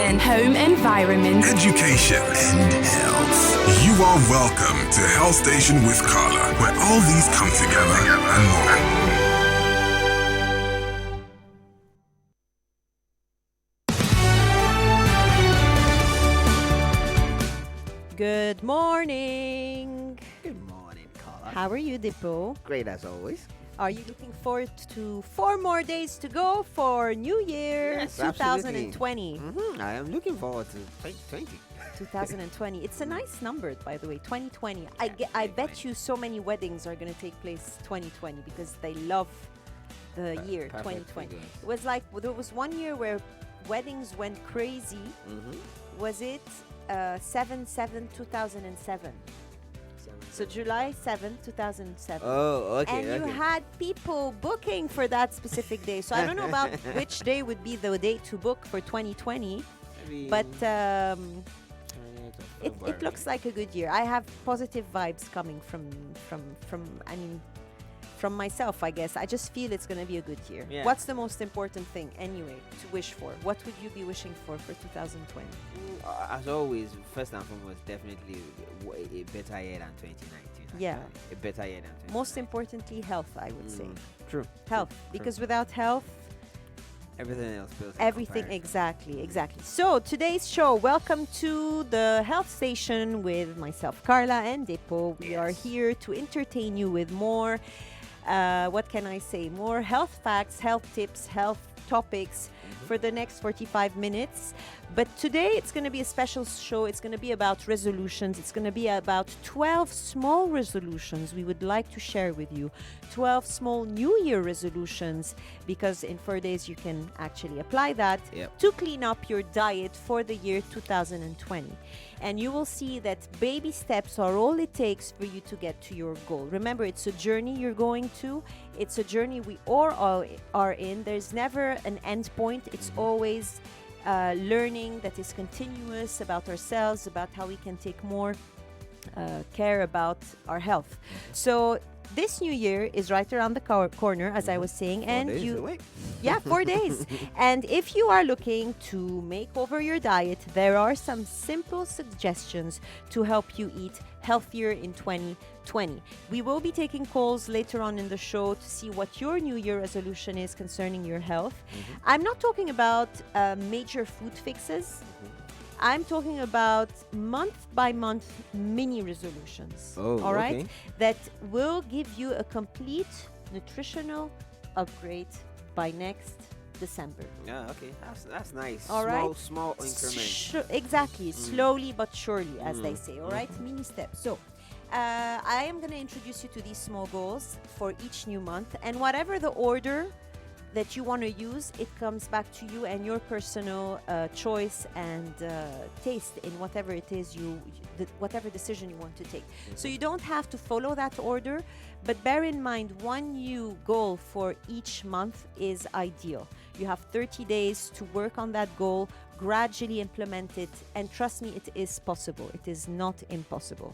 and home environment, education, and health. You are welcome to Health Station with Carla, where all these come together and more. Good morning. Good morning, Carla. How are you, Dippo? Great as always. Are you looking forward to 4 more days to go for New Year Yes, 2020? I am looking forward to 2020. 2020. It's a nice number, by the way, 2020. I bet you so many weddings are going to take place 2020 because they love the year 2020. Figures. It was like, there was one year where weddings went crazy. Was it 7/7/2007? So July 7th, 2007. Oh, okay. And you had people booking for that specific day. So I don't know about which day would be the date to book for 2020, but it looks like a good year. I have positive vibes coming from myself, I guess. I just feel it's going to be a good year. Yeah. What's the most important thing anyway to wish for? What would you be wishing for 2020? As always, first and foremost, definitely a better year than 2019. Yeah. Actually. A better year than 2019. Most importantly, health, I would say. True. Health. Because without health, Everything else builds everything, exactly. So today's show, welcome to the Health Station with myself, Carla, and Dippo. We are here to entertain you with more, what can I say, more health facts, health tips, health topics for the next 45 minutes. But today it's going to be a special show. It's going to be about resolutions. It's going to be about 12 small resolutions we would like to share with you. 12 small New Year resolutions, because in 4 days you can actually apply that to clean up your diet for the year 2020. And you will see that baby steps are all it takes for you to get to your goal. Remember, it's a journey you're going to. It's a journey we all are in. There's never an end point. It's always learning that is continuous about ourselves, about how we can take more care about our health. So this new year is right around the corner, as I was saying, 4 and days you away. 4 days. And if you are looking to make over your diet, there are some simple suggestions to help you eat healthier in 2020. We will be taking calls later on in the show to see what your New Year resolution is concerning your health. I'm not talking about major food fixes. I'm talking about month-by-month mini resolutions. All right? Okay. That will give you a complete nutritional upgrade by next December. Yeah, okay. That's nice. All right. Small increment. Exactly. Slowly but surely, as they say. All right? Mini steps. So, I am going to introduce you to these small goals for each new month. And whatever the order that you want to use, it comes back to you and your personal choice and taste in whatever it is whatever decision you want to take. So you don't have to follow that order, but bear in mind, one new goal for each month is ideal. You have 30 days to work on that goal, gradually implement it, and trust me, it is possible. It is not impossible.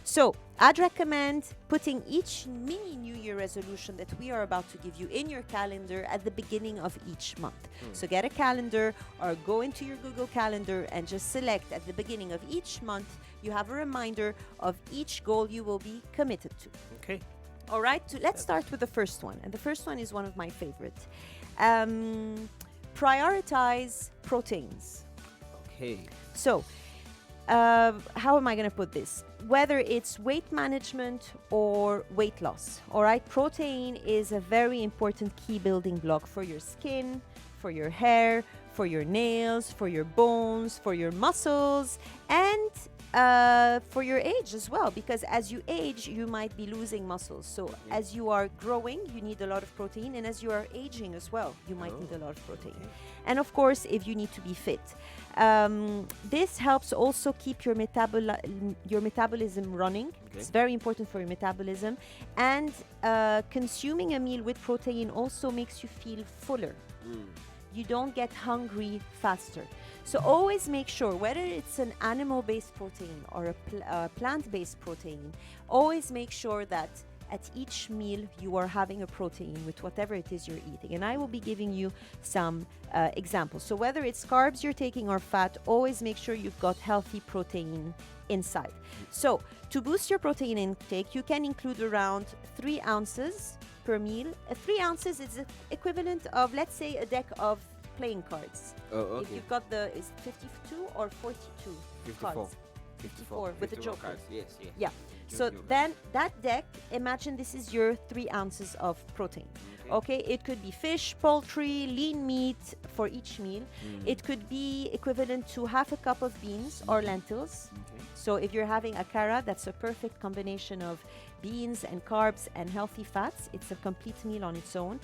So I'd recommend putting each mini New Year resolution that we are about to give you in your calendar at the beginning of each month. So get a calendar or go into your Google Calendar and just select at the beginning of each month. You have a reminder of each goal you will be committed to. Okay. All right, let's start with the first one. And the first one is one of my favorite. Prioritize proteins. Okay. So, how am I going to put this? Whether it's weight management or weight loss, all right? Protein is a very important key building block for your skin, for your hair, for your nails, for your bones, for your muscles, and for your age as well, because as you age, you might be losing muscles. So as you are growing, you need a lot of protein, and as you are aging as well, you might need a lot of protein. And of course, if you need to be fit, this helps also keep your metabolism running. It's very important for your metabolism, and consuming a meal with protein also makes you feel fuller. You don't get hungry faster. So always make sure, whether it's an animal-based protein or a plant-based protein, always make sure that at each meal you are having a protein with whatever it is you're eating. And I will be giving you some examples. So whether it's carbs you're taking or fat, always make sure you've got healthy protein inside. So to boost your protein intake, you can include around 3 ounces per meal. 3 ounces is the equivalent of, let's say, a deck of playing cards. Oh, okay. If you've got is 52 or 42 54. cards? 54 with the 54 joker. cards. Yes, yes. Yeah. So Joker. then that deck, imagine this is your 3 ounces of protein. Okay, it could be fish, poultry, lean meat for each meal. It could be equivalent to half a cup of beans or lentils. Okay. So if you're having a CARLA, that's a perfect combination of beans and carbs and healthy fats. It's a complete meal on its own.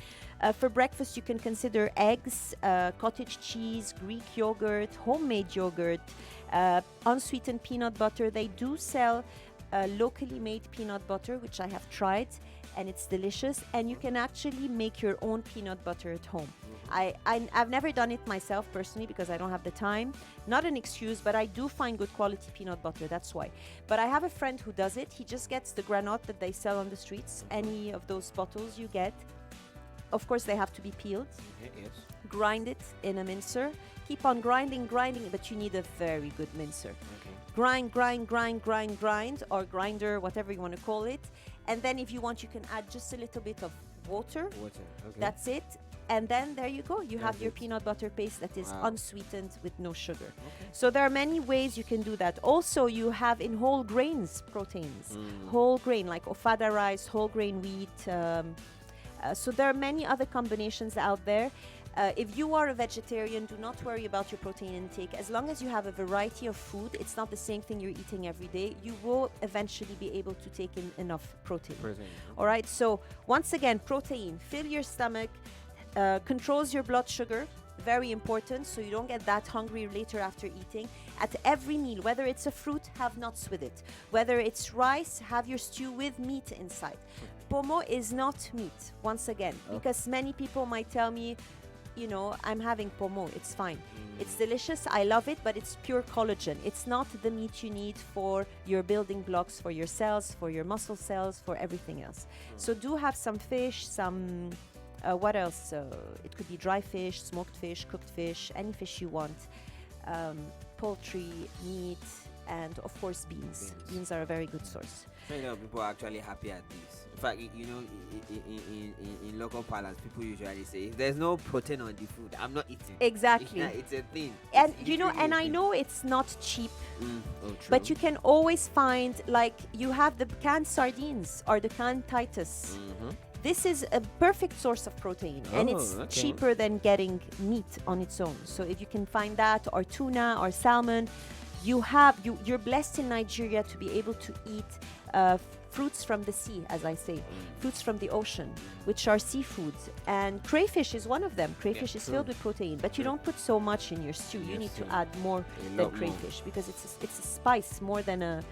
For breakfast, you can consider eggs, cottage cheese, Greek yogurt, homemade yogurt, unsweetened peanut butter. They do sell locally made peanut butter, which I have tried, and it's delicious. And you can actually make your own peanut butter at home. I've never done it myself personally because I don't have the time. Not an excuse, but I do find good quality peanut butter, that's why. But I have a friend who does it. He just gets the granotte that they sell on the streets, any of those bottles you get. Of course, they have to be peeled. Okay, yes. Grind it in a mincer. Keep on grinding, but you need a very good mincer. Okay. Grind, or grinder, whatever you want to call it. And then if you want, you can add just a little bit of water. Water. Okay. That's it. And then there you go. You have That's your it. peanut butter paste that is Wow. unsweetened with no sugar. Okay. So there are many ways you can do that. Also, you have in whole grains proteins. Whole grain, like ofada rice, whole grain wheat. So there are many other combinations out there. If you are a vegetarian, do not worry about your protein intake. As long as you have a variety of food, it's not the same thing you're eating every day, you will eventually be able to take in enough protein. All right, so once again, protein, fill your stomach, controls your blood sugar, very important, so you don't get that hungry later after eating. At every meal, whether it's a fruit, have nuts with it. Whether it's rice, have your stew with meat inside. Pomo is not meat, once again, because many people might tell me, you know, I'm having pomo, it's fine. It's delicious, I love it, but it's pure collagen. It's not the meat you need for your building blocks, for your cells, for your muscle cells, for everything else. So do have some fish, some, what else? It could be dry fish, smoked fish, cooked fish, any fish you want. Poultry, meat, and of course beans. Beans are a very good source. So, you know, people are actually happy at this. In fact, you know, in local parlance, people usually say, if there's no protein on the food, I'm not eating. Exactly. It's a thing. And It's you know, literally and a I thing. know it's not cheap, Oh, true. but you can always find, like, you have the canned sardines or the canned Titus. This is a perfect source of protein, and it's Oh, okay. cheaper than getting meat on its own. So if you can find that, or tuna or salmon, you're blessed in Nigeria to be able to eat fruits from the sea, as I say, fruits from the ocean, which are seafoods. And crayfish is one of them. Crayfish is filled with protein, but you don't put so much in your stew. You need to add more than crayfish because it's a spice more than a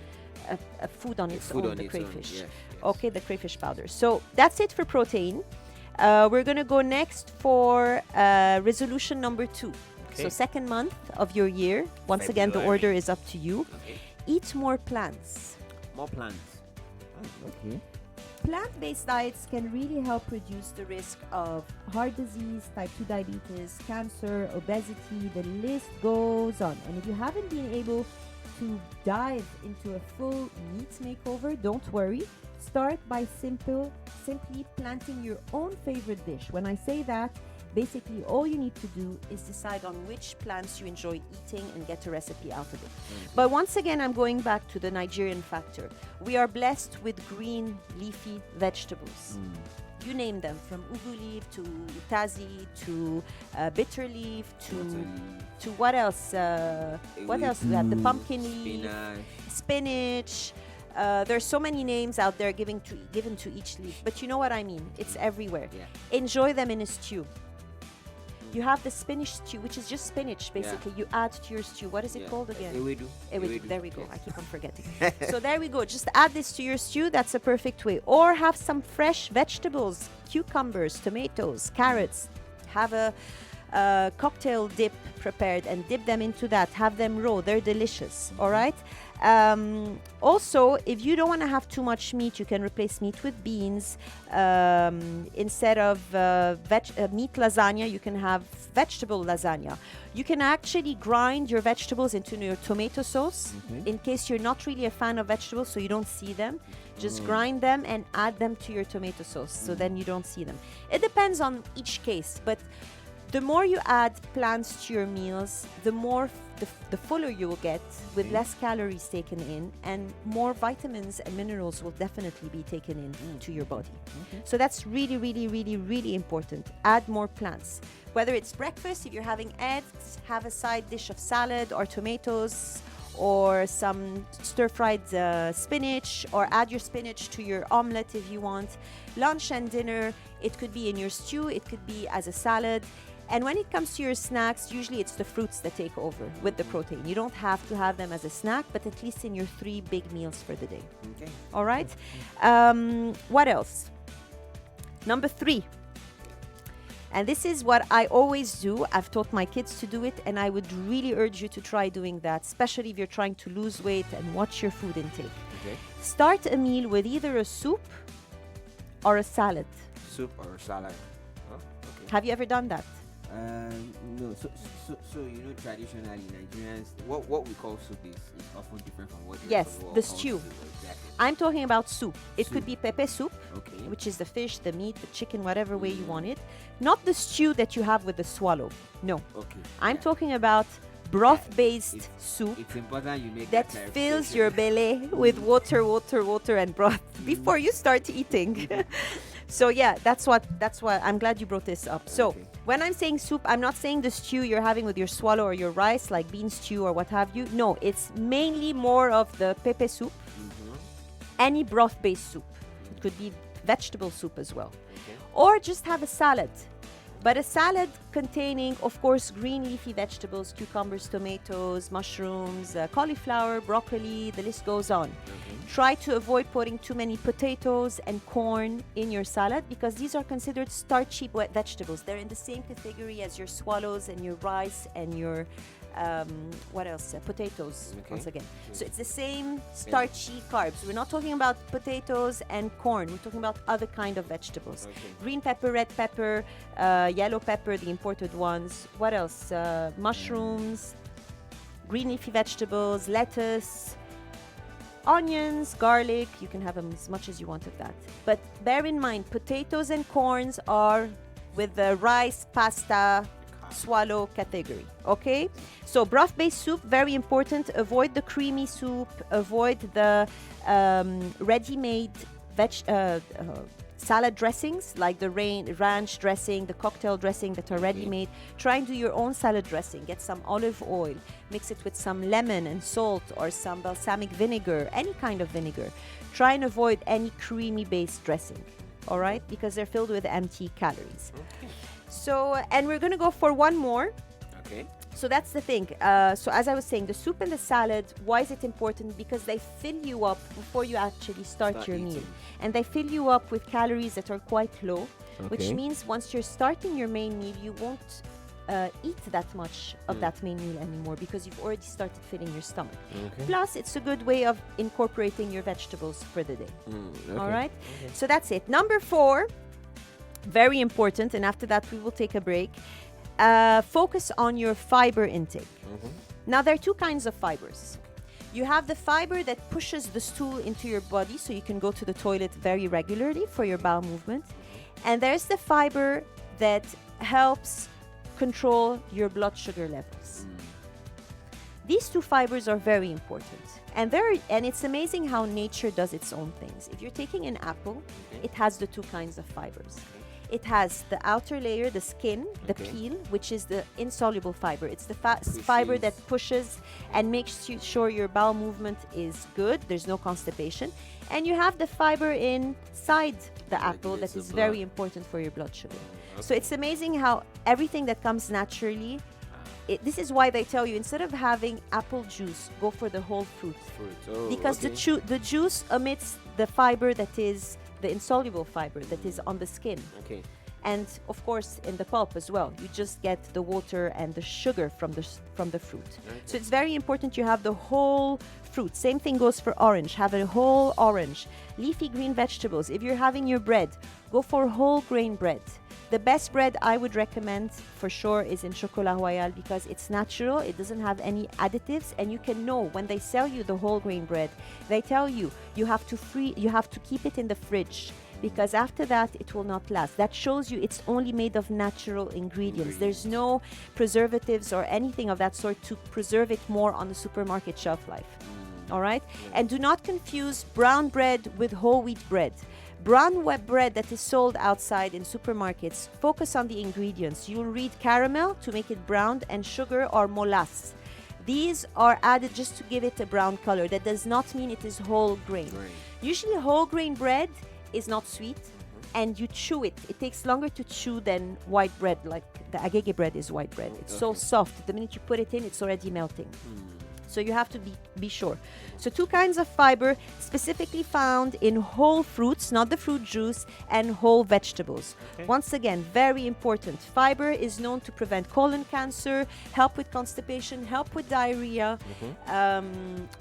food on its own, the crayfish. Yes. Okay, the crayfish powder. So that's it for protein. We're going to go next for resolution number 2. Okay. So second month of your year. Once again, the February. order is up to you. Okay. Eat more plants. More plants. Okay. Plant-based diets can really help reduce the risk of heart disease, type 2 diabetes, cancer, obesity. The list goes on. And if you haven't been able to dive into a full meat makeover, don't worry. Start by simply planting your own favorite dish. When I say that, basically all you need to do is decide on which plants you enjoy eating and get a recipe out of it. But once again, I'm going back to the Nigerian factor. We are blessed with green leafy vegetables. You name them, from ugu leaf to utazi to bitter leaf to what else? What else we have? The pumpkin leaf, spinach. There's so many names out there given to each leaf, but you know what I mean. It's everywhere. Yeah. Enjoy them in a stew. You have the spinach stew, which is just spinach, basically. You add to your stew. What is it called again? Ewedu. There we go. Yes. I keep on forgetting. So there we go. Just add this to your stew. That's a perfect way. Or have some fresh vegetables, cucumbers, tomatoes, carrots. Have cocktail dip prepared and dip them into that. Have them raw. They're delicious. All right. Also, if you don't want to have too much meat, you can replace meat with beans. Instead of meat lasagna, you can have vegetable lasagna. You can actually grind your vegetables into your tomato sauce in case you're not really a fan of vegetables, so you don't see them. Just grind them and add them to your tomato sauce, so then you don't see them. It depends on each case, but the more you add plants to your meals, the more the fuller you will get with less calories taken in, and more vitamins and minerals will definitely be taken in to your body. So that's really, really, really, really important. Add more plants. Whether it's breakfast, if you're having eggs, have a side dish of salad or tomatoes or some stir-fried spinach, or add your spinach to your omelette if you want. Lunch and dinner, it could be in your stew, it could be as a salad. And when it comes to your snacks, usually it's the fruits that take over with the protein. You don't have to have them as a snack, but at least in your 3 big meals for the day. Okay. All right? What else? Number 3. And this is what I always do. I've taught my kids to do it, and I would really urge you to try doing that, especially if you're trying to lose weight and watch your food intake. Okay. Start a meal with either a soup or a salad. Soup or salad. Oh, okay. Have you ever done that? No. So you know, traditionally Nigerians, what we call soup is often different from what Yes, the the stew. Exactly. I'm talking about soup. It could Soup. be pepe soup, Okay. which is the fish, the meat, the chicken, whatever way you want it. Not the stew that you have with the swallow. No. Okay. I'm Yeah. talking about broth-based It's- soup It's important you make that fills your belly with water, and broth before you start eating. So yeah, that's what I'm glad you brought this up. So Okay. when I'm saying soup, I'm not saying the stew you're having with your swallow or your rice, like bean stew or what have you. No, it's mainly more of the pepe soup, any broth-based soup. It could be vegetable soup as well. Okay. Or just have a salad. But a salad containing, of course, green leafy vegetables, cucumbers, tomatoes, mushrooms, cauliflower, broccoli, the list goes on. Okay. Try to avoid putting too many potatoes and corn in your salad, because these are considered starchy wet vegetables. They're in the same category as your swallows and your rice and your what else? Potatoes, Okay. once again. So it's the same starchy carbs. We're not talking about potatoes and corn. We're talking about other kind of vegetables. Okay. Green pepper, red pepper, yellow pepper, the imported ones. What else? Mushrooms, green leafy vegetables, lettuce, onions, garlic. You can have them as much as you want of that. But bear in mind, potatoes and corns are with the rice, pasta, swallow category. Okay? So broth-based soup, very important. Avoid the creamy soup. Avoid the ready-made salad dressings like the ranch dressing, the cocktail dressing that are ready-made. Try and do your own salad dressing. Get some olive oil, mix it with some lemon and salt or some balsamic vinegar, any kind of vinegar. Try and avoid any creamy-based dressing, all right? Because they're filled with empty calories. Okay. So, and we're gonna go for one more. Okay. So that's the thing. So as I was saying, the soup and the salad, why is it important? Because they fill you up before you actually start your meal. eating. And they fill you up with calories that are quite low, which Okay. means once you're starting your main meal, you won't eat that much of that main meal anymore, because you've already started filling your stomach. Okay. Plus, it's a good way of incorporating your vegetables for the day. Okay. All right? So that's it. Number 4, very important, and after that we will take a break. Focus on your fiber intake. Now, there are 2 kinds of fibers. You have the fiber that pushes the stool into your body so you can go to the toilet very regularly for your bowel movement. And there's the fiber that helps control your blood sugar levels. These 2 fibers are very important. And it's amazing how nature does its own things. If you're taking an apple, it has the 2 kinds of fibers. It has the outer layer, the skin, the peel, which is the insoluble fiber. It's the fiber that pushes and makes sure your bowel movement is good. There's no constipation. And you have the fiber inside the apple that is very important for your blood sugar. So it's amazing how everything that comes naturally, this is why they tell you, instead of having apple juice, go for the whole fruit. Because the juice omits the fiber that is the insoluble fiber that is on the skin. Okay. And of course, in the pulp as well, you just get the water and the sugar from the fruit. Okay. So it's very important you have the whole fruit. Same thing goes for orange. Have a whole orange. Leafy green vegetables. If you're having your bread, go for whole grain bread. The best bread I would recommend for sure is in Chocolat Royal because it's natural, it doesn't have any additives, and you can know when they sell you the whole grain bread, they tell you you have to keep it in the fridge because after that it will not last. That shows you it's only made of natural ingredients. There's no preservatives or anything of that sort to preserve it more on the supermarket shelf life. All right? And do not confuse brown bread with whole wheat bread. Brown wheat bread that is sold outside in supermarkets, focus on the ingredients. You'll read caramel to make it brown and sugar or molasses. These are added just to give it a brown color. That does not mean it is whole grain. Usually whole grain bread is not sweet and you chew it. It takes longer to chew than white bread, like the agege bread is white bread. It's so soft. The minute you put it in, it's already melting. So you have to be sure. So 2 kinds of fiber specifically found in whole fruits, not the fruit juice, and whole vegetables. Once again, very important. Fiber is known to prevent colon cancer, help with constipation, help with diarrhea.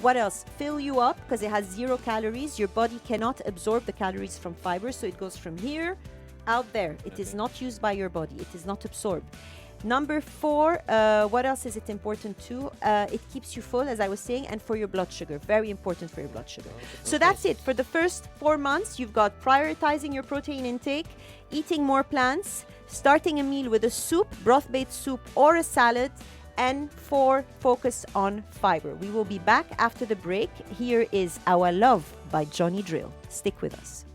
What else? Fill you up because it has 0 calories. Your body cannot absorb the calories from fiber, so it goes from here out there. It is not used by your body. It is not absorbed. Number 4, what else is it important to? It keeps you full, as I was saying, and for your blood sugar. Very important for your blood sugar. So that's it. For the first 4 months, you've got prioritizing your protein intake, eating more plants, starting a meal with a soup, broth-based soup, or a salad, and 4, focus on fiber. We will be back after the break. Here is Our Love by Johnny Drill. Stick with us.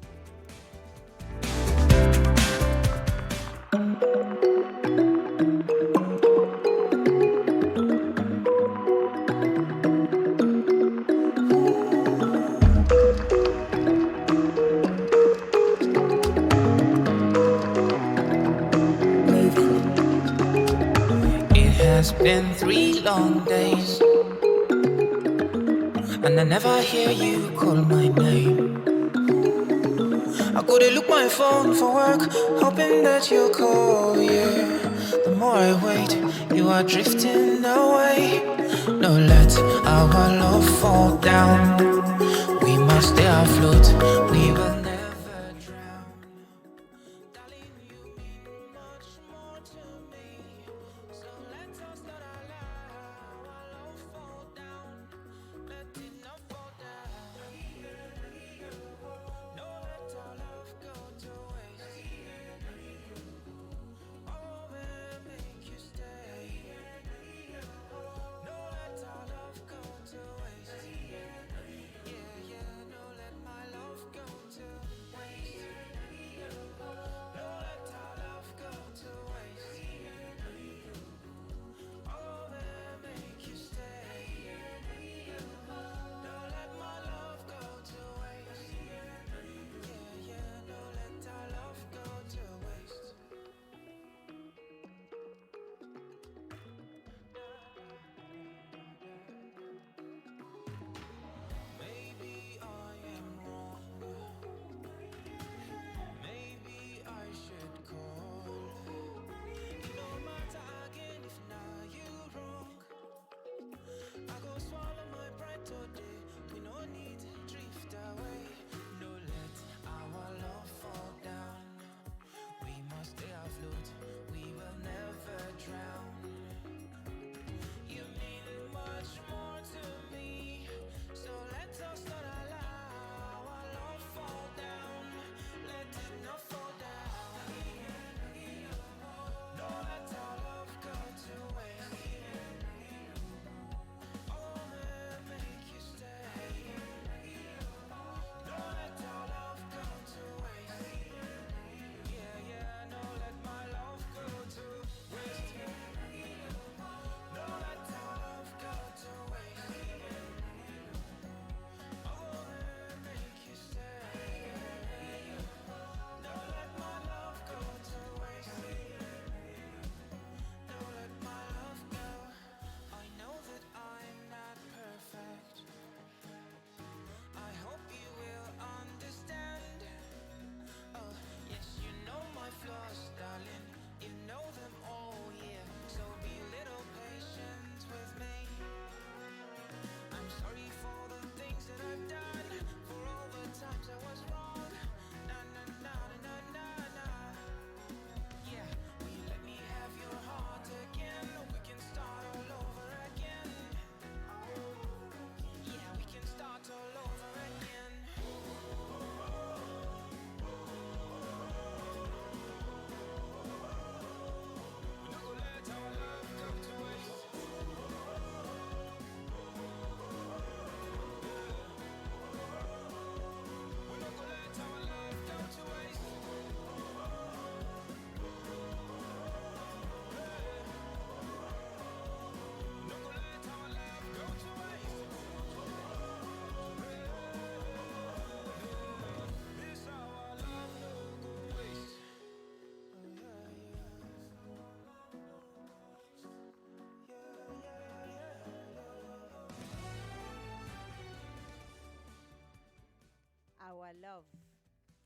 It's been 3 long days, and I never hear you call my name. I go to look my phone for work, hoping that you'll call, yeah. The more I wait, you are drifting away. No, let our love fall down. We must stay afloat, we will never drown. Darling, you mean much more to me. So let us let our love fall down. Let it not fall down. No, let our love go to waste. Oh, man, make you stay. No, let our love go to waste. Yeah, no, let my love go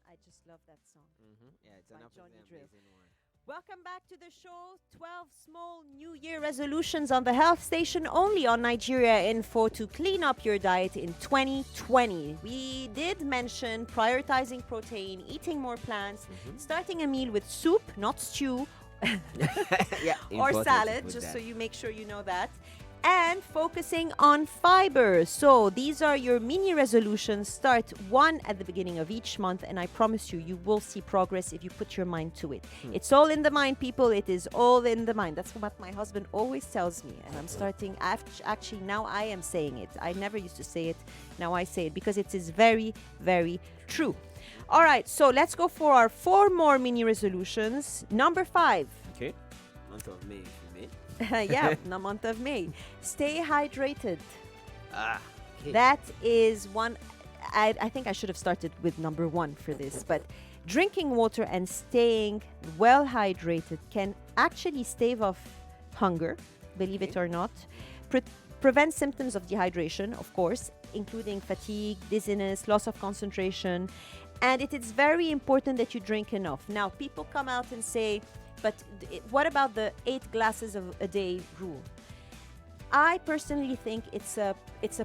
I just love that song. Yeah, it's By an Johnny absolutely Drill. amazing one. Welcome back to the show. 12 small New Year resolutions on the Health Station, only on Nigeria Info, to clean up your diet in 2020. We did mention prioritizing protein, eating more plants, starting a meal with soup, not stew, Yeah, or important to salad, put just that. so you make sure you know that. And focusing on fiber. So these are your mini resolutions. Start one at the beginning of each month, and I promise you, you will see progress if you put your mind to it. It's all in the mind, people. It is all in the mind. That's what my husband always tells me. And I'm starting, actually, now I am saying it. I never used to say it. Now I say it because it is very, very true. All right, so let's go for our 4 more mini resolutions. Number 5. Okay. Month of May, if you may. Yeah, the month of May. Stay hydrated. Okay. That is one. I think I should have started with number 1 for this, but drinking water and staying well hydrated can actually stave off hunger, believe it or not. Prevent symptoms of dehydration, of course, including fatigue, dizziness, loss of concentration. And it is very important that you drink enough. Now, people come out and say, but what about the 8 glasses of a day rule? I personally think it's a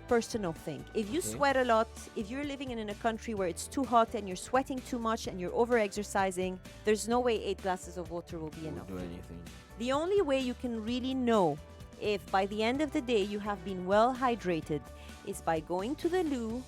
personal thing. If you sweat a lot, if you're living in a country where it's too hot and you're sweating too much and you're over-exercising, there's no way 8 glasses of water will be enough. Do anything. The only way you can really know if by the end of the day you have been well hydrated is by going to the loo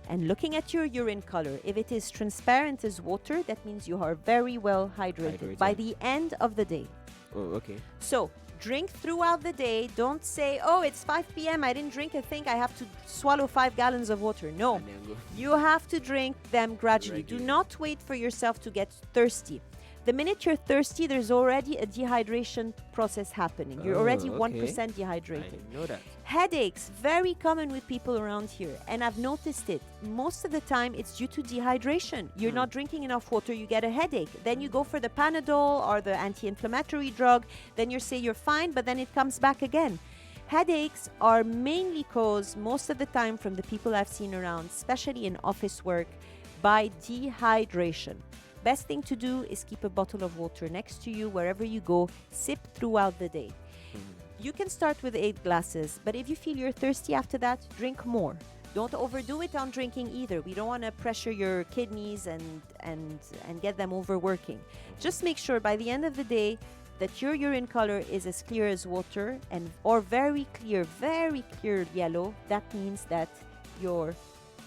and looking at your urine color. If it is transparent as water, that means you are very well hydrated by the end of the day. Oh, okay. So drink throughout the day. Don't say, oh, it's 5 p.m. I didn't drink a thing. I have to swallow 5 gallons of water. No, And then go. you have to drink them gradually. Do Regularly. not wait for yourself to get thirsty. The minute you're thirsty, there's already a dehydration process happening. You're already Oh, 1% I dehydrated. didn't know that. Headaches, very common with people around here, and I've noticed it. Most of the time, it's due to dehydration. You're not drinking enough water, you get a headache. Then you go for the Panadol or the anti-inflammatory drug. Then you say you're fine, but then it comes back again. Headaches are mainly caused most of the time from the people I've seen around, especially in office work, by dehydration. Best thing to do is keep a bottle of water next to you wherever you go. Sip throughout the day. You can start with 8 glasses, but if you feel you're thirsty after that, drink more. Don't overdo it on drinking either. We don't want to pressure your kidneys and get them overworking. Just make sure by the end of the day that your urine color is as clear as water or very clear yellow. That means that you're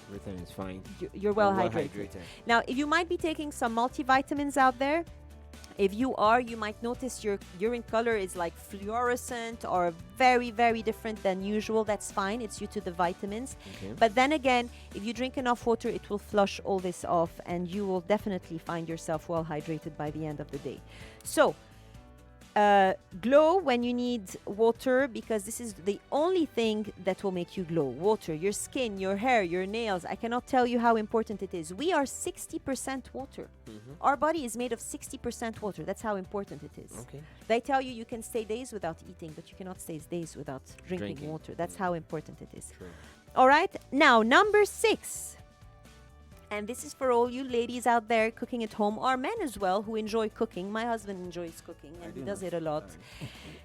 Everything is fine. you're well hydrated. Now, if you might be taking some multivitamins out there, if you are, you might notice your urine color is like fluorescent or very, very different than usual. That's fine. It's due to the vitamins. Okay. But then again, if you drink enough water, it will flush all this off and you will definitely find yourself well hydrated by the end of the day. So, glow when you need water, because this is the only thing that will make you glow. Water, your skin, your hair, your nails. I cannot tell you how important it is. We are 60% water. Our body is made of 60% water. That's how important it is. Okay. They tell you you can stay days without eating, but you cannot stay days without drinking Drinking. water. That's how important it is. True. All right. Now, number 6. And this is for all you ladies out there cooking at home, or men as well who enjoy cooking. My husband enjoys cooking and he does it a lot.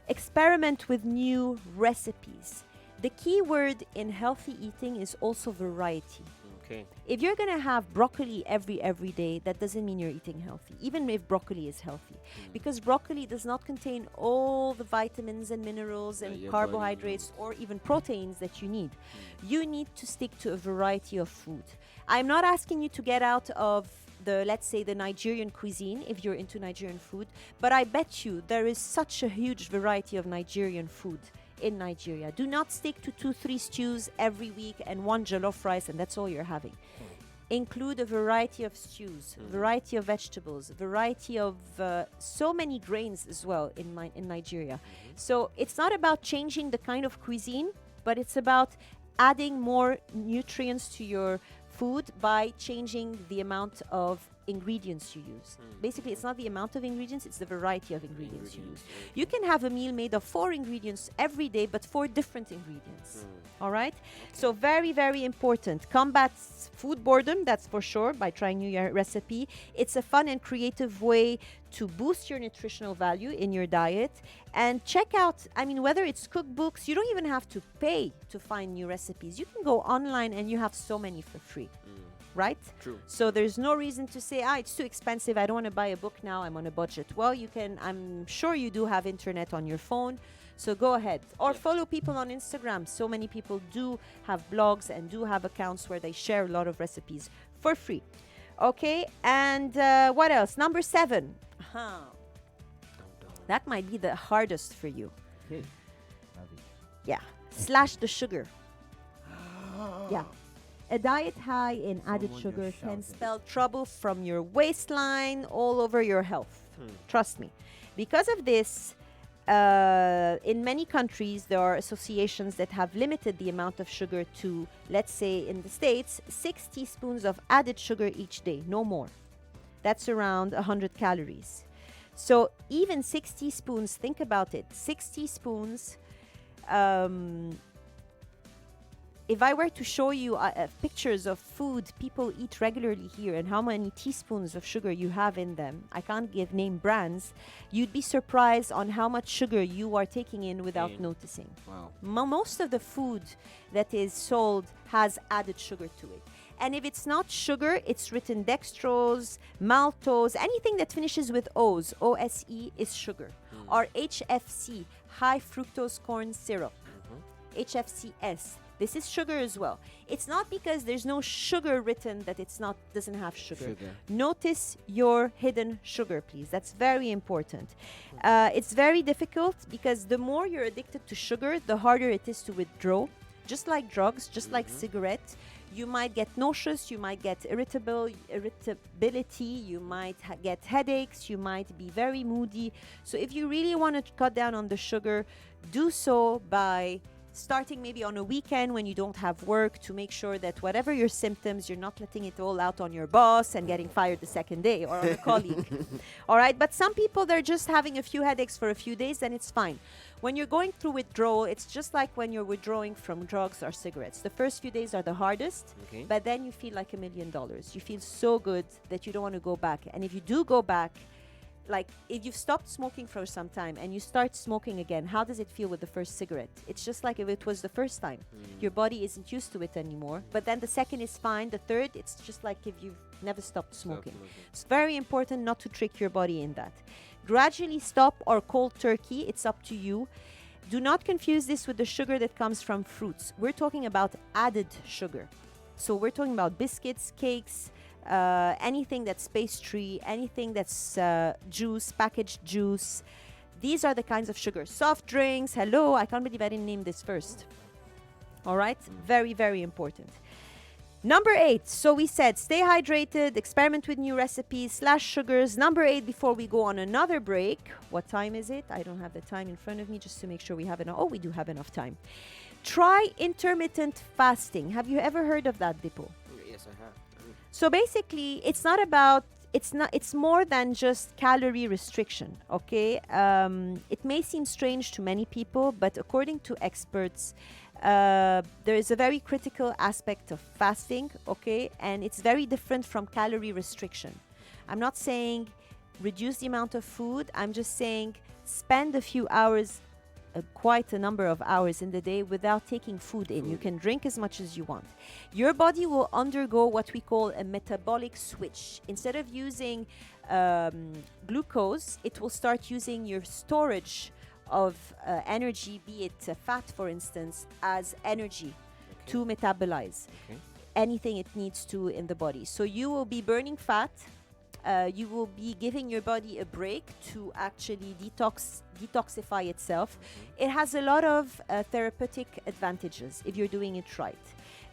Experiment with new recipes. The key word in healthy eating is also variety. Okay. If you're going to have broccoli every day, that doesn't mean you're eating healthy, even if broccoli is healthy. Because broccoli does not contain all the vitamins and minerals and your body carbohydrates or even proteins that you need. You need to stick to a variety of food. I'm not asking you to get out of let's say the Nigerian cuisine if you're into Nigerian food, but I bet you there is such a huge variety of Nigerian food in Nigeria. Do not stick to 2-3 stews every week and 1 jollof rice and that's all you're having. Include a variety of stews, variety of vegetables, variety of so many grains as well in Nigeria. So it's not about changing the kind of cuisine, but it's about adding more nutrients to your food by changing the amount of ingredients you use. Basically, it's not the amount of ingredients, it's the variety of ingredients you use. You can have a meal made of 4 ingredients every day, but 4 different ingredients. All right? So very, very important. Combats food boredom, that's for sure, by trying new recipe. It's a fun and creative way to boost your nutritional value in your diet. And check out, I mean, whether it's cookbooks, you don't even have to pay to find new recipes. You can go online and you have so many for free. Right? True. So there's no reason to say, it's too expensive. I don't want to buy a book now. I'm on a budget. Well, you can, I'm sure you do have internet on your phone. So go ahead. Or follow people on Instagram. So many people do have blogs and do have accounts where they share a lot of recipes for free. Okay. And what else? Number 7. That might be the hardest for you. Yeah. Slash the sugar. Yeah. A diet high in added sugar can spell trouble from your waistline all over your health. Trust me. Because of this, in many countries, there are associations that have limited the amount of sugar to, let's say in the States, 6 teaspoons of added sugar each day, no more. That's around 100 calories. So even 6 teaspoons, think about it, 6 teaspoons. If I were to show you pictures of food people eat regularly here and how many teaspoons of sugar you have in them, I can't name brands, you'd be surprised on how much sugar you are taking in without noticing. Wow. Most of the food that is sold has added sugar to it. And if it's not sugar, it's written dextrose, maltose, anything that finishes with O's, O-S-E, is sugar. Or HFC, high fructose corn syrup, HFCS. This is sugar as well. It's not because there's no sugar written that doesn't have sugar. Notice your hidden sugar, please. That's very important. It's very difficult because the more you're addicted to sugar, the harder it is to withdraw. Just like drugs, just like cigarettes, you might get nauseous, you might get irritability, you might get headaches, you might be very moody. So if you really want to cut down on the sugar, do so by starting maybe on a weekend when you don't have work, to make sure that whatever your symptoms, you're not letting it all out on your boss and getting fired the second day, or on a colleague. All right. But some people, they're just having a few headaches for a few days, then it's fine. When you're going through withdrawal, it's just like when you're withdrawing from drugs or cigarettes. The first few days are the hardest, but then you feel like $1 million. You feel so good that you don't want to go back. And if you do go back, like if you've stopped smoking for some time and you start smoking again, how does it feel with the first cigarette? It's just like if it was the first time. Your body isn't used to it anymore. But then the second is fine. The third, it's just like if you've never stopped smoking. It's very important not to trick your body in that. Gradually stop or cold turkey. It's up to you. Do not confuse this with the sugar that comes from fruits. We're talking about added sugar. So we're talking about biscuits, cakes, anything that's pastry, anything that's juice, packaged juice. These are the kinds of sugar. Soft drinks. Hello, I can't believe I didn't name this first. All right? Very, very important. Number 8. So we said stay hydrated, experiment with new recipes, slash sugars. Number 8, before we go on another break. What time is it? I don't have the time in front of me just to make sure we have enough. Oh, we do have enough time. Try intermittent fasting. Have you ever heard of that, Dipo? Yes, I have. So basically, it's more than just calorie restriction, okay? It may seem strange to many people, but according to experts, there is a very critical aspect of fasting, okay? And it's very different from calorie restriction. I'm not saying reduce the amount of food. I'm just saying spend a few hours, quite a number of hours in the day without taking food in. You can drink as much as you want. Your body will undergo what we call a metabolic switch. Instead of using glucose, it will start using your storage of energy, be it fat, for instance, as energy to metabolize anything it needs to in the body. So you will be burning fat. You will be giving your body a break to actually detoxify itself. It has a lot of therapeutic advantages if you're doing it right.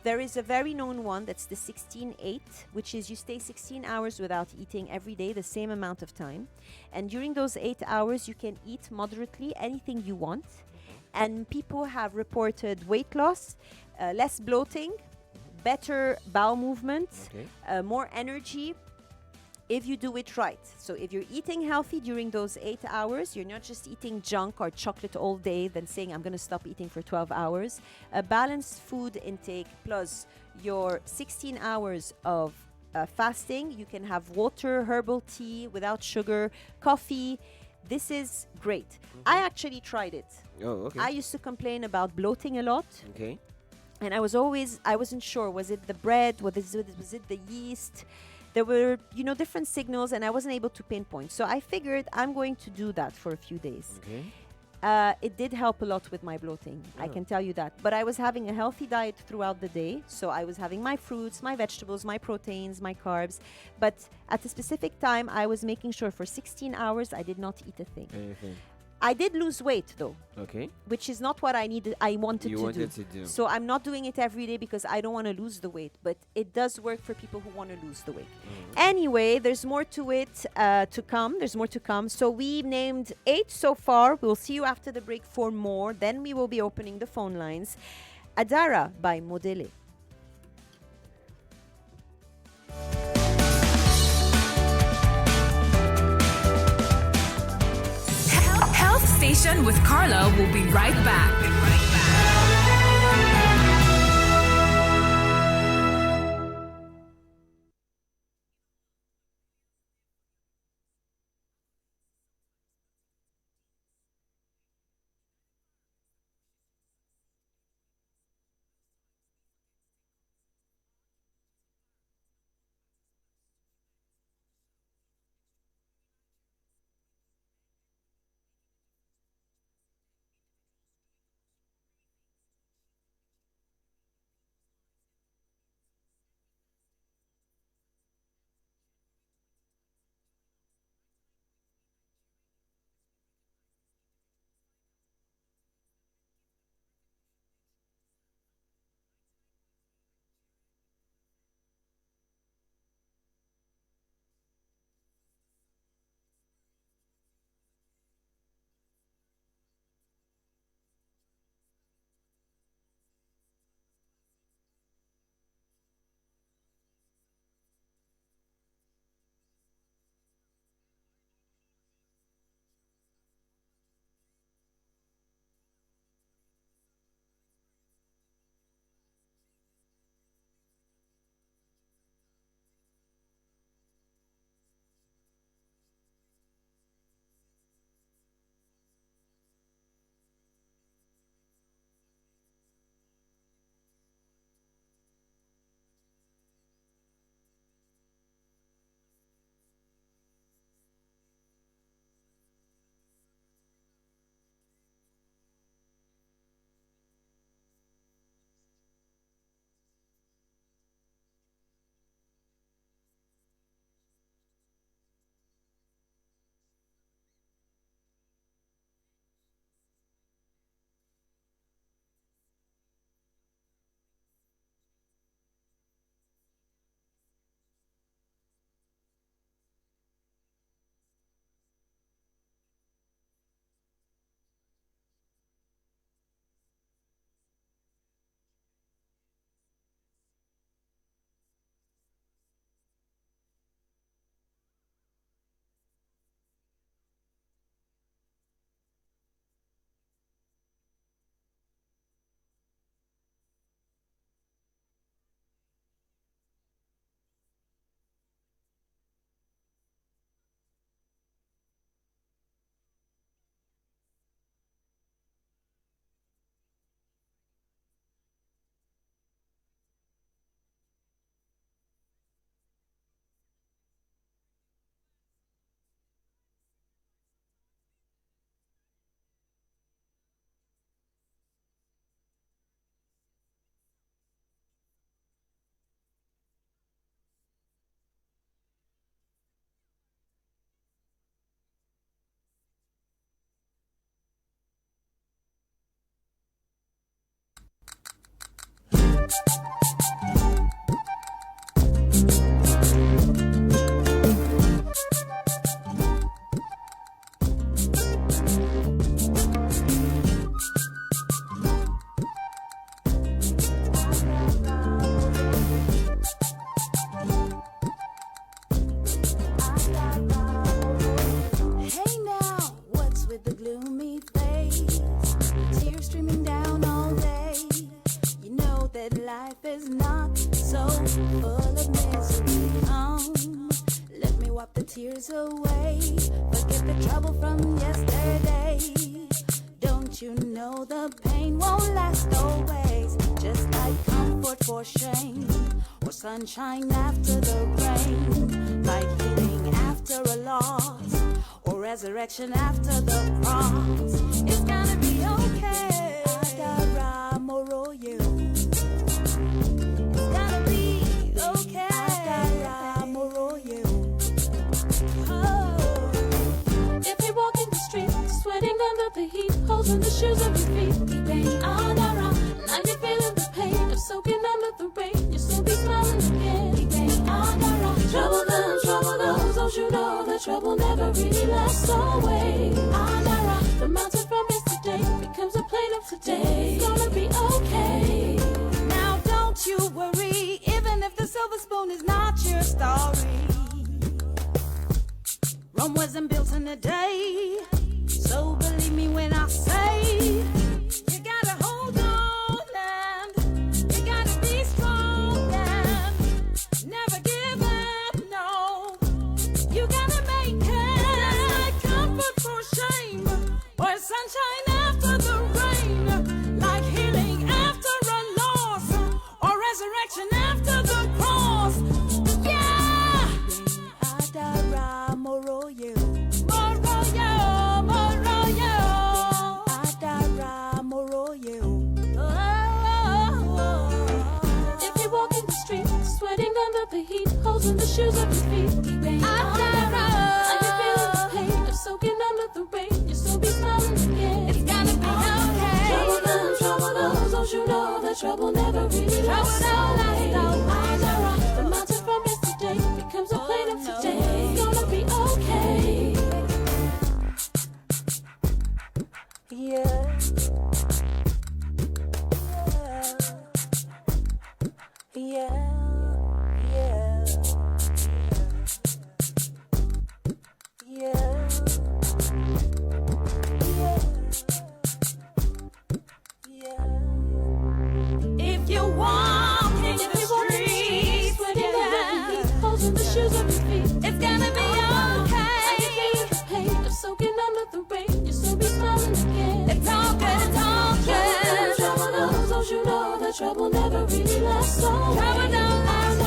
There is a very known one that's the 16-8, which is you stay 16 hours without eating every day, the same amount of time. And during those 8 hours, you can eat moderately anything you want. And people have reported weight loss, less bloating, better bowel movement, more energy. if you do it right. So if you're eating healthy during those 8 hours, you're not just eating junk or chocolate all day, then saying, I'm going to stop eating for 12 hours. A balanced food intake plus your 16 hours of fasting. You can have water, herbal tea without sugar, coffee. This is great. I actually tried it. Oh, okay. I used to complain about bloating a lot. Okay. And I wasn't sure, was it the bread, was it the yeast? There were, different signals, and I wasn't able to pinpoint. So I figured I'm going to do that for a few days. Okay. It did help a lot with my bloating, I can tell you that. But I was having a healthy diet throughout the day. So I was having my fruits, my vegetables, my proteins, my carbs. But at a specific time, I was making sure for 16 hours I did not eat a thing. Anything. I did lose weight though, Okay. which is not what I wanted You to wanted do. to do. So I'm not doing it every day because I don't want to lose the weight, but it does work for people who want to lose the weight. Anyway, there's more to it to come. There's more to come. So we named 8 so far. We'll see you after the break for more. Then we will be opening the phone lines. Adara by Modele. Health Station with Carla will be right back. full of misery. Let me wipe the tears away. Forget the trouble from yesterday. Don't you know the pain won't last always? Just like comfort for shame, or sunshine after the rain, like healing after a loss, or resurrection after the cross. It's gonna be okay. Adara Moroye. It's gonna be okay. Adara Moroye. If you walk in the street, sweating under the heat, holes in the shoes of your feet, keeping on around. Now you're feeling the pain of soaking under the rain. You'll soon be smiling again, keeping on around. Trouble comes, don't you know that trouble never really lasts always. On around. The mountain from yesterday becomes a plain of today. It's gonna be okay. Now don't you worry, even if the silver spoon is not your story. Rome wasn't built in a day, so believe me when I say you gotta hold on and you gotta be strong and never give up, no. You gotta make it. That's like comfort for shame, or sunshine after the rain, like healing after a loss, or resurrection after the cross. Yeah! Adara Moroye. Moroye, Moroye. Adara Moroye. If you walk in the street, sweating under the heat, holes in the shoes of your feet, keeping on around. Now you're feeling the pain of soaking under the rain. You'll soon be smiling again. It's gonna be okay. Trouble comes, don't you know that trouble never really lasts always. The mountain from yesterday becomes a plain of today. It's gonna be okay. Yeah. Yeah. Yeah. Yeah. If you walk in the streets, Sweating under the heat, holes in the shoes of your feet. it's gonna be okay. The pain of soaking under the rain. You'll soon be smiling again. It's all good, it's all good. Trouble comes, don't you know that trouble never really lasts always. Trouble don't last The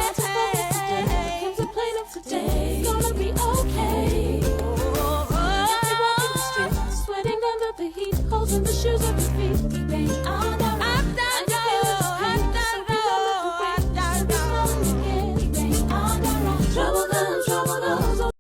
mountain from yesterday becomes a plain of today. It's gonna be okay. If you walk in the street, sweating under the heat, holes in the shoes of your feet, keeping on around. And you feel the pain of soaking under the rain. You'll soon be smiling again, keeping on around. Trouble comes, don't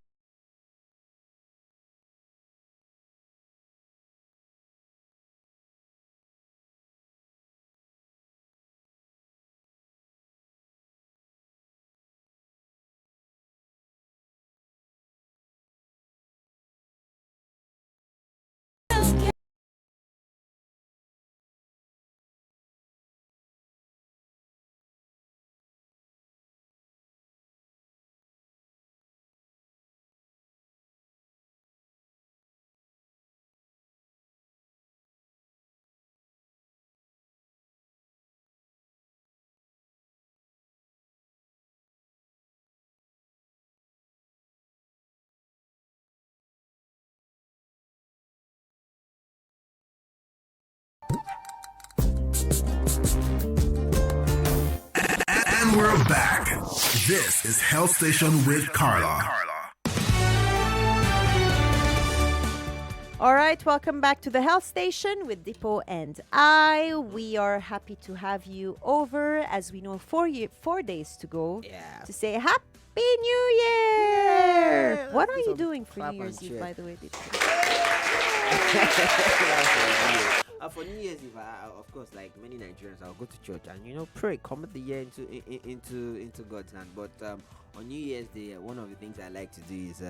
And we're back. This is Health Station with Carla. All right, welcome back to the Health Station with Dippo and I. We are happy to have you over as we know 4 days to go Yeah. to say Happy New Year. What are Let's you do some doing for clap New Year's and Eve, cheer. by the way, Dippo? For New Year's Eve, of course, like many Nigerians, I'll go to church and pray, commit the year into God's hand. But on New Year's Day, one of the things I like to do is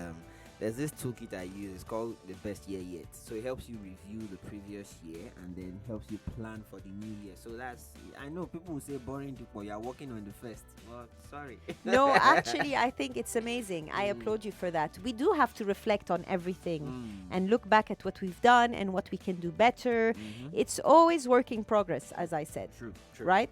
There's this toolkit I use. It's called the best year yet. So it helps you review the previous year and then helps you plan for the new year. So that's, I know people will say boring, but you're working on the first. Well, sorry. No, actually, I think it's amazing. I applaud you for that. We do have to reflect on everything and look back at what we've done and what we can do better. It's always work in progress, as I said. True. Right?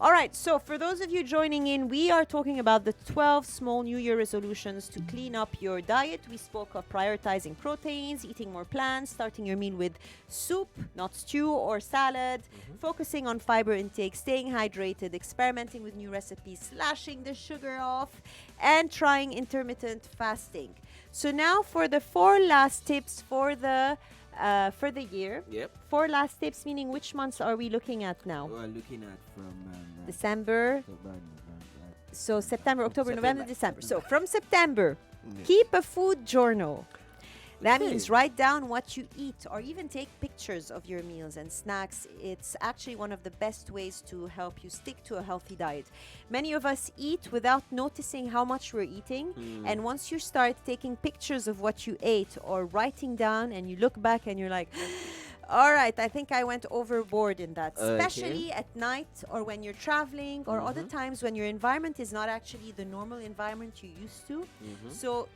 All right. So for those of you joining in, we are talking about the 12 small New Year resolutions to clean up your diet. We spoke of prioritizing proteins, eating more plants, starting your meal with soup, not stew or salad, focusing on fiber intake, staying hydrated, experimenting with new recipes, slashing the sugar off, and trying intermittent fasting. So now for the 4 last tips for the year. Yep. 4 last tips, meaning which months are we looking at now? We're looking at from December. October, November, So September, October, November, December. So September. from September, keep a food journal. That Okay. means write down what you eat or even take pictures of your meals and snacks. It's actually one of the best ways to help you stick to a healthy diet. Many of us eat without noticing how much we're eating. And once you start taking pictures of what you ate or writing down and you look back and you're like, all right, I think I went overboard in that, Okay. especially at night or when you're traveling or other times when your environment is not actually the normal environment you used to. So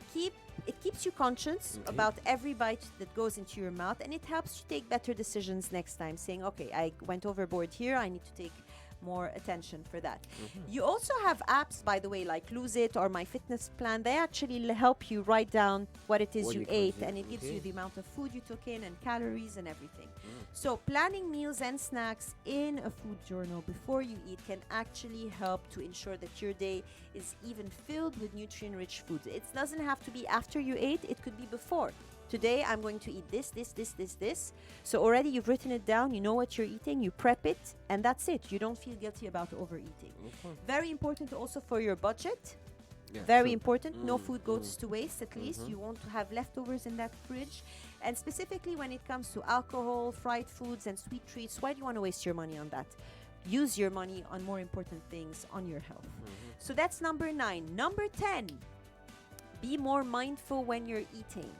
it keeps you conscious about every bite that goes into your mouth, and it helps you take better decisions next time, saying, okay, I went overboard here, I need to take more attention for that. You also have apps, by the way, like Lose It or My Fitness Plan. They actually help you write down what it is What you you ate, consume, and it gives okay. you the amount of food you took in and calories and everything. So planning meals and snacks in a food journal before you eat can actually help to ensure that your day is even filled with nutrient-rich foods. It doesn't have to be after you ate, it could be before. Today I'm going to eat this. So already you've written it down, you know what you're eating, you prep it, and that's it. You don't feel guilty about overeating. Very important also for your budget. Very important. No food goes to waste, at least. You won't have leftovers in that fridge. And specifically when it comes to alcohol, fried foods, and sweet treats, why do you want to waste your money on that? Use your money on more important things, on your health. So that's number 9. Number 10, be more mindful when you're eating.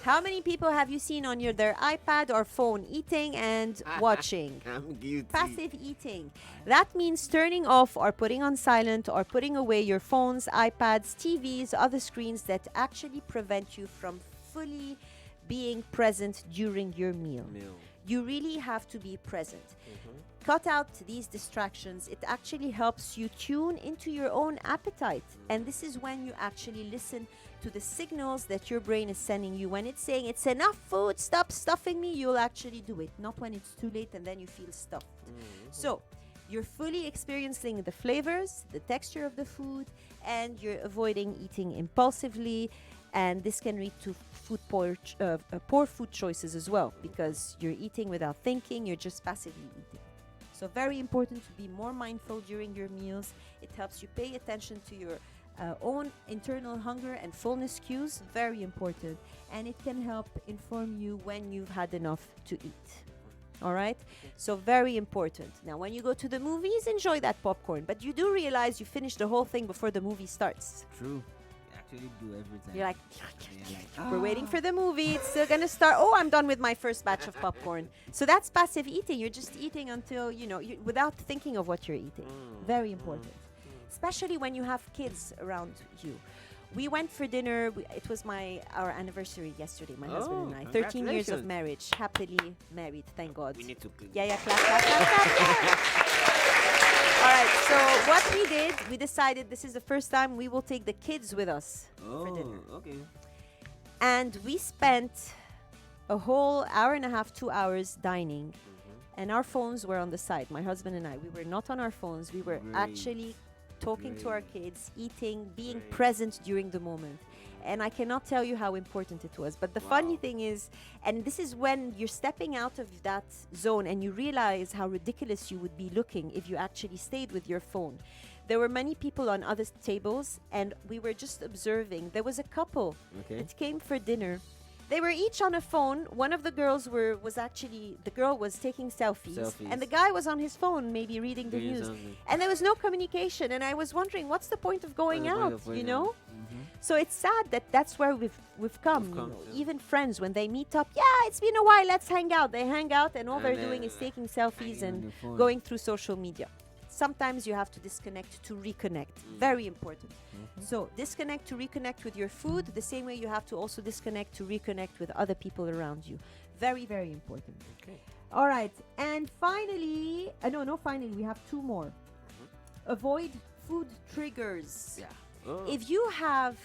How many people have you seen on their iPad or phone eating and watching? I'm guilty. Passive eating. That means turning off or putting on silent or putting away your phones, iPads, TVs, other screens that actually prevent you from fully being present during your meal. You really have to be present. Cut out these distractions. It actually helps you tune into your own appetite. And this is when you actually listen to the signals that your brain is sending you. When it's saying it's enough food, stop stuffing me, you'll actually do it. Not when it's too late and then you feel stuffed. So you're fully experiencing the flavors, the texture of the food, and you're avoiding eating impulsively. And this can lead to poor food choices as well, because you're eating without thinking, you're just passively eating. So very important to be more mindful during your meals. It helps you pay attention to your own internal hunger and fullness cues. Very important. And it can help inform you when you've had enough to eat. All right? So very important. Now, when you go to the movies, enjoy that popcorn. But you do realize you finish the whole thing before the movie starts. True. Actually do every time. You're like, we're waiting for the movie. It's still going to start. Oh, I'm done with my first batch of popcorn. So that's passive eating. You're just eating until, without thinking of what you're eating. Very important. Especially when you have kids around you. We went for dinner. It was our anniversary yesterday, my husband and I. 13 years of Congratulations. marriage. Happily married, thank God. We need to clean. Yeah, clap, clap, clap, clap, yeah. All right, so what we did, we decided this is the first time we will take the kids with us for dinner. Okay. And we spent a whole hour and a half, 2 hours dining. And our phones were on the side, my husband and I. We were not on our phones. We were Great. actually talking to our kids, eating, being Great. present during the moment. And I cannot tell you how important it was. But the funny thing is, and this is when you're stepping out of that zone and you realize how ridiculous you would be looking if you actually stayed with your phone. There were many people on other tables and we were just observing. There was a couple that came for dinner. They were each on a phone. One of the girls the girl was taking selfies. And the guy was on his phone, maybe reading the news. And there was no communication. And I was wondering, what's the point of going out, you know? So it's sad that that's where we've come. We've come, yeah. Even friends, when they meet up, yeah, it's been a while, let's hang out. They hang out, and all And they're then, doing is taking selfies hanging on and the phone. going through social media. Sometimes you have to disconnect to reconnect. Very important. So disconnect to reconnect with your food, the same way you have to also disconnect to reconnect with other people around you. Very, very important. Okay. All right. And finally, finally, we have two more. Avoid food triggers. Yeah. Oh. If you have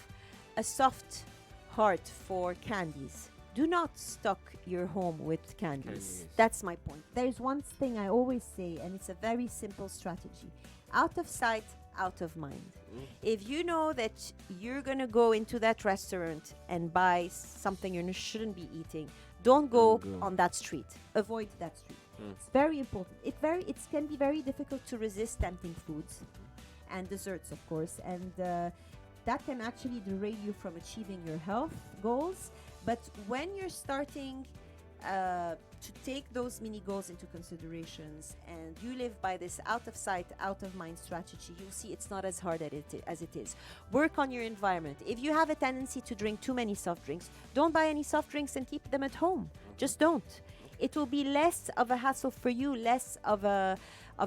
a soft heart for candies, do not stock your home with candies. Candies. That's my point. There's one thing I always say, and it's a very simple strategy. Out of sight, out of mind. If you know that you're going to go into that restaurant and buy something you shouldn't be eating, don't go Don't go. on that street. Avoid that street. It's very important. It can be very difficult to resist tempting foods and desserts, of course, and that can actually derail you from achieving your health goals. But when you're starting to take those mini goals into considerations and you live by this out of sight, out of mind strategy, you'll see it's not as hard as it is. Work on your environment. If you have a tendency to drink too many soft drinks, don't buy any soft drinks and keep them at home. Just don't. It will be less of a hassle for you, less of a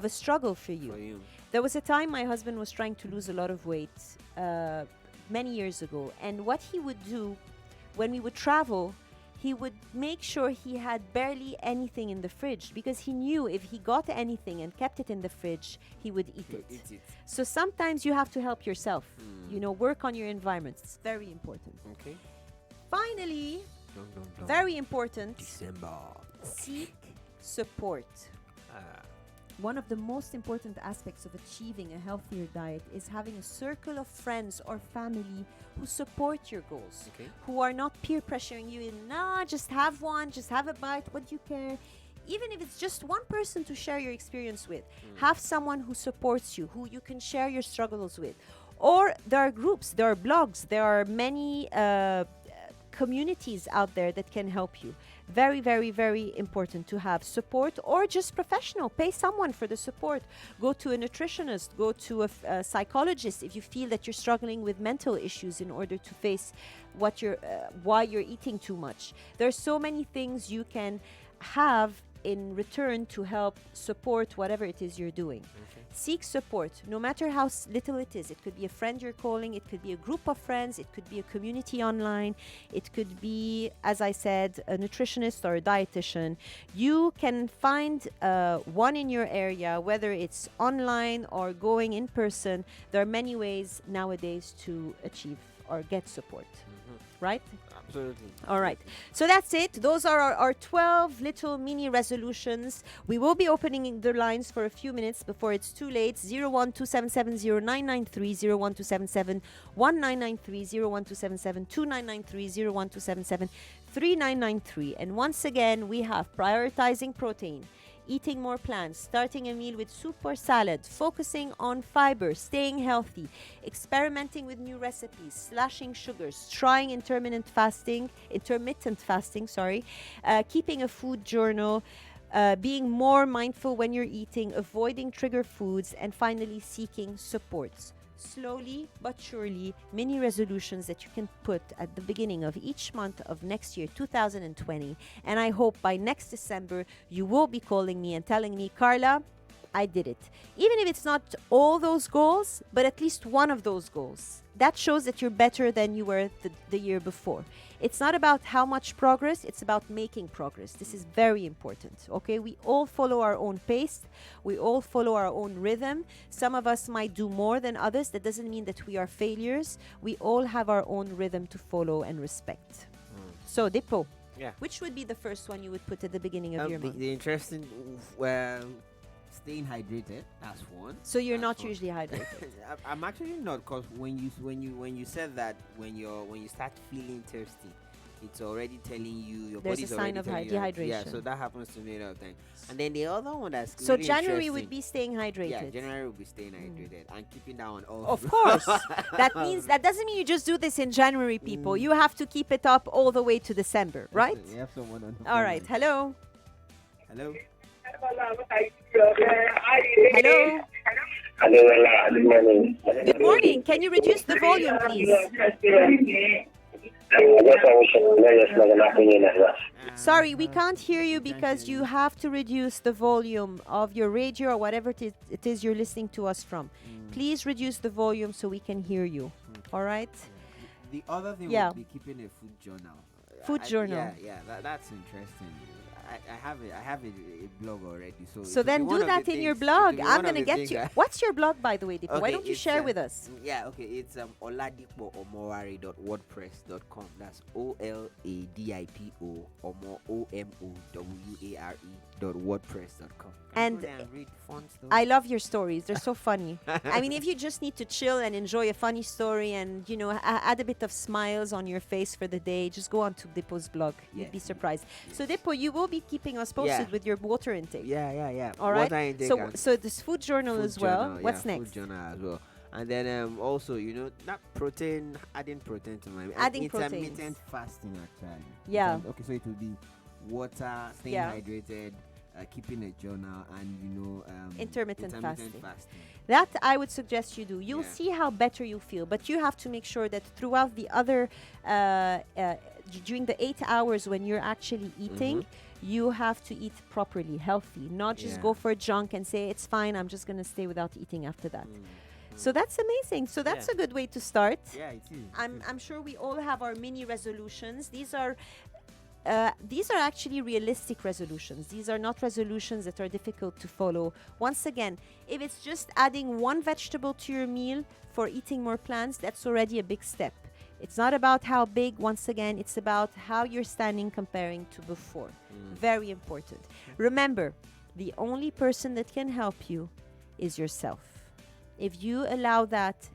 struggle for you. For you. There was a time my husband was trying to lose a lot of weight many years ago, and what he would do when we would travel, he would make sure he had barely anything in the fridge, because he knew if he got anything and kept it in the fridge, he would eat it. Eat it. So sometimes you have to help yourself. Work on your environment. It's very important. Okay. Finally, Dun. very important, December. seek support. Ah. One of the most important aspects of achieving a healthier diet is having a circle of friends or family who support your goals, Okay. who are not peer pressuring you in, just have one, just have a bite, what do you care? Even if it's just one person to share your experience with, have someone who supports you, who you can share your struggles with. Or there are groups, there are blogs, there are many communities out there that can help you. Very, very, very important to have support, or just professional. Pay someone for the support. Go to a nutritionist, go to a psychologist if you feel that you're struggling with mental issues in order to face why you're eating too much. There are so many things you can have in return to help support whatever it is you're doing. Seek support, no matter how little it is. It could be a friend you're calling, it could be a group of friends, it could be a community online, it could be, as I said, a nutritionist or a dietitian. You can find one in your area, whether it's online or going in person. There are many ways nowadays to achieve or get support, right? Absolutely. All right. So that's it. Those are our 12 little mini resolutions. We will be opening the lines for a few minutes before it's too late. 012770993, 012771993, 012772993, 012773993. And once again, we have prioritizing protein, eating more plants, starting a meal with soup or salad, focusing on fiber, staying healthy, experimenting with new recipes, slashing sugars, trying intermittent fasting, keeping a food journal, being more mindful when you're eating, avoiding trigger foods, and finally seeking supports. Slowly but surely, mini resolutions that you can put at the beginning of each month of next year, 2020. And I hope by next December, you will be calling me and telling me, Carla, I did it. Even if it's not all those goals, but at least one of those goals. That shows that you're better than you were the year before. It's not about how much progress, it's about making progress. This is very important, okay? We all follow our own pace. We all follow our own rhythm. Some of us might do more than others. That doesn't mean that we are failures. We all have our own rhythm to follow and respect. So, Depo, Yeah. which would be the first one you would put at the beginning of your month? The interesting, staying hydrated. That's one. So you're That's not one. usually hydrated. I'm actually not, because when you said that when you start feeling thirsty, it's already telling you your There's body's a sign already of telling you that- Yeah, dehydration. so that happens to me a lot of times. And then the other one that's So really January would interesting- be staying hydrated. Yeah, January will be staying hydrated and keeping that one off. Of course. That doesn't mean you just do this in January, people. You have to keep it up all the way to December, right? You have someone on the All phone. right. Hello. Hello. Hello. Hello, good morning. Good morning. Can you reduce the volume, please? Sorry, we can't hear you because you have to reduce the volume of your radio or whatever it is you're listening to us from. Please reduce the volume so we can hear you. All right? The other thing Yeah. would be keeping a food journal. Food journal. Yeah, that's interesting. I have a blog already. So So it then will be do one of that the in your things- it blog. will be I'm one of going to the get things you. I- What's your blog, by the way, Dipo? Why Okay, don't you it's, share with us? Yeah, okay. It's oladipoomoware.wordpress.com. That's OLADIPO OMOWARE.wordpress.com. And Read fun stuff. I love your stories. They're so funny. I mean, if you just need to chill and enjoy a funny story and, add a bit of smiles on your face for the day, just go on to Dipo's blog. You'd be Yes. surprised. So, Dipo, you will be keeping us posted Yeah. with your water intake. Yeah. All right. Water intake So, and so this food journal food as well. journal, What's yeah, next? Food journal as well. And then also, that protein, adding protein to my Adding proteins. intermittent fasting actually. Yeah. Okay, so it will be water, staying Yeah. hydrated, keeping a journal, and Intermittent fasting. fasting. That I would suggest you do. You'll Yeah. see how better you feel, but you have to make sure that throughout the other, during the 8 hours when you're actually eating, you have to eat properly, healthy, not just Yeah. go for junk and say it's fine. I'm just gonna stay without eating after that. So that's amazing. So that's Yeah. a good way to start. Yeah, it is. I'm sure we all have our mini resolutions. These are actually realistic resolutions. These are not resolutions that are difficult to follow. Once again, if it's just adding one vegetable to your meal for eating more plants, that's already a big step. It's not about how big, once again, it's about how you're standing comparing to before. Very important. Remember, the only person that can help you is yourself. If you allow that,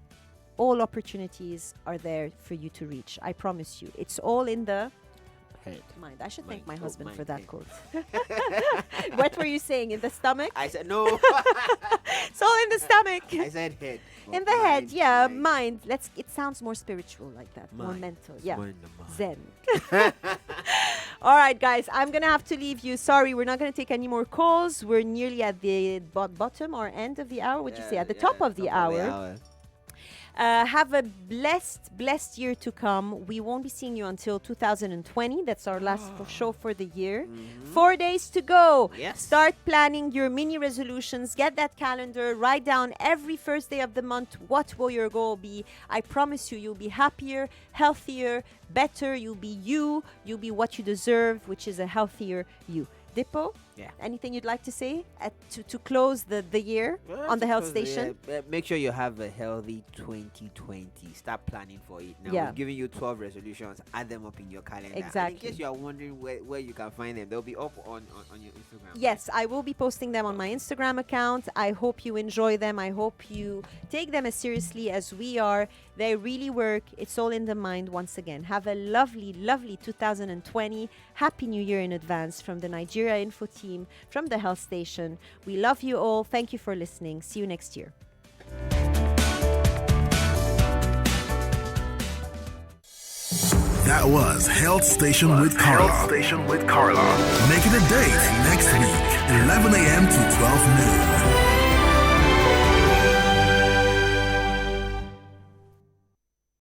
all opportunities are there for you to reach. I promise you. It's all in the Head. mind. I should thank Mind. my Oh, husband mind, for that head. quote. What were you saying? In the stomach? I said no. It's all in the stomach. I said head. In but the head, mind, yeah, mind. mind. It sounds more spiritual like that, more Mind. mental. It's Yeah. more in the mind. Zen. All right, guys, I'm going to have to leave you. Sorry, we're not going to take any more calls. We're nearly at the bottom or end of the hour. Would you say? At the top of the hour. Have a blessed year to come. We won't be seeing you until 2020. That's our last show for the year. 4 days to go. Yes. Start planning your mini resolutions. Get that calendar. Write down every first day of the month what will your goal be. I promise you, you'll be happier, healthier, better. You'll be you. You'll be what you deserve, which is a healthier you. Dipo? Yeah. Anything you'd like to say to close the year on the health station? Make sure you have a healthy 2020. Start planning for it. Now, Yeah. we've given you 12 resolutions. Add them up in your calendar. And Exactly. in case you are wondering where you can find them, they'll be up on your Instagram. Yes, I will be posting them on my Instagram account. I hope you enjoy them. I hope you take them as seriously as we are. They really work. It's all in the mind once again. Have a lovely, lovely 2020. Happy New Year in advance from the Nigeria Info team, from the health station. We love you all. Thank you for listening. See you next year. That was Health Station with Carla. Health Station with Carla. Make it a date next week, 11 a.m. to 12 noon.